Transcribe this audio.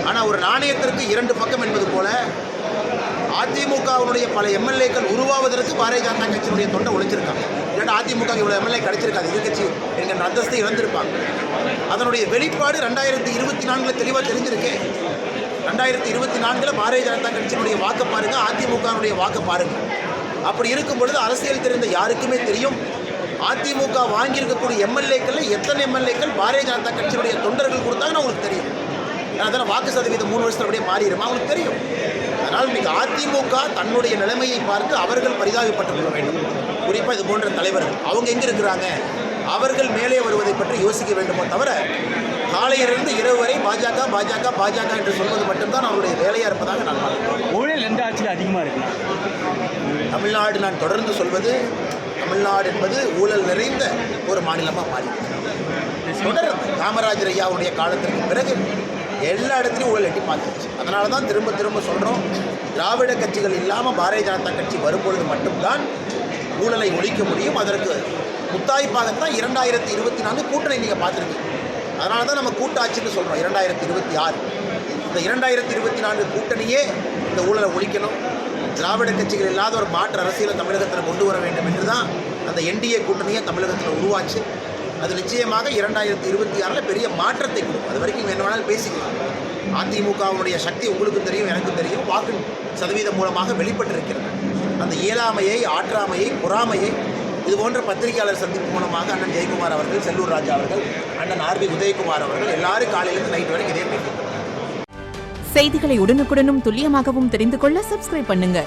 ஆனால் ஒரு நாணயத்திற்கு இரண்டு பக்கம் என்பது போல அதிமுகவினுடைய பல எம்எல்ஏக்கள் உருவாவதற்கு பாரதிய ஜனதா கட்சியினுடைய தொண்டை உழைச்சிருக்காங்க. இல்லாட்டி அதிமுக இவ்வளோ எம்எல்ஏ கிடைச்சிருக்காது, எதிர்கட்சி என்கின்ற அந்தஸ்தை இழந்திருப்பாங்க. அதனுடைய வெளிப்பாடு 2024 தெளிவாக தெரிஞ்சிருக்கு. 2024 பாரதிய ஜனதா கட்சியினுடைய வாக்கு பாருங்க, அதிமுகனுடைய வாக்கு பாருங்க. அப்படி இருக்கும் பொழுது அரசியல் தெரிந்த யாருக்குமே தெரியும் அதிமுக வாங்கியிருக்கக்கூடிய எம்எல்ஏக்கள் எத்தனை எம்எல்ஏக்கள் பாரதிய ஜனதா கட்சியினுடைய தொண்டர்கள் கொடுத்தாங்கன்னு அவங்களுக்கு தெரியும். அதனால் வாக்கு சதவீதம் 3 வருஷத்துல அப்படியே மாறிடுமா அவங்களுக்கு தெரியும். அதனால் இன்றைக்கி அதிமுக தன்னுடைய நிலைமையை பார்த்து அவர்கள் பரிதாபப்பட்டுக் கொள்ள வேண்டும். குறிப்பாக இது போன்ற தலைவர்கள் அவங்க எங்கே இருக்கிறாங்க, அவர்கள் மேலே வருவதை பற்றி யோசிக்க வேண்டுமோ தவிர காலையிலிருந்து இரவு வரை பாஜக பாஜக பாஜக என்று சொல்வது மட்டும்தான் அவருடைய வேலையாக இருப்பதாக நான் பார்க்கிறேன். ஊழல் எந்த ஆட்சியில் அதிகமாக இருக்குன்னா தமிழ்நாடு, நான் தொடர்ந்து சொல்வது, தமிழ்நாடு என்பது ஊழல் நிறைந்த ஒரு மாநிலமாக மாறிடுச்சு. தொடர்ந்து காமராஜர் ஐயாவுடைய காலத்திற்கு பிறகு எல்லா இடத்துலையும் ஊழல் எட்டி பார்த்துருச்சு. அதனால தான் திரும்ப திரும்ப சொல்கிறோம், திராவிட கட்சிகள் இல்லாமல் பாரதிய ஜனதா கட்சி வரும்பொழுது மட்டும்தான் ஊழலை ஒழிக்க முடியும். அதற்கு முத்தாய்ப்பாகத்தான் 2024 கூட்டணி நீங்கள் பார்த்துருக்கீங்க. அதனால தான் நம்ம கூட்டாட்சின்னு சொல்கிறோம். 2026 இந்த 2024 கூட்டணியே இந்த ஊழலை ஒழிக்கணும், திராவிட கட்சிகள் இல்லாத ஒரு மாற்று அரசியலை தமிழகத்தில் கொண்டு வர வேண்டும் என்று தான் அந்த என்டிஏ கூட்டணியை தமிழகத்தில் உருவாச்சு. அது நிச்சயமாக 2026 பெரிய மாற்றத்தை கொடுக்கும். அது வரைக்கும் என்ன வேணாலும் பேசிக்கலாம். அதிமுகவுடைய சக்தி உங்களுக்கு தெரியும், எனக்கு தெரியும். வாக்கு சதவீதம் மூலமாக வெளிப்பட்டிருக்கிறது. அந்த இயலாமையை, ஆற்றாமையை, பொறாமையை இது போன்ற பத்திரிகையாளர் சந்திப்பு மூலமாக அண்ணன் ஜெயக்குமார் அவர்கள், செல்லூர் ராஜா அவர்கள், அண்ணன் ஆர்பி உதயகுமார் அவர்கள் எல்லாரும் காலையிலிருந்து நைட் வரைக்கும் இதே பேசிட்டு. செய்திகளை உடனுக்குடனும் துல்லியமாகவும் தெரிந்து கொள்ள சப்ஸ்கிரைப் பண்ணுங்க.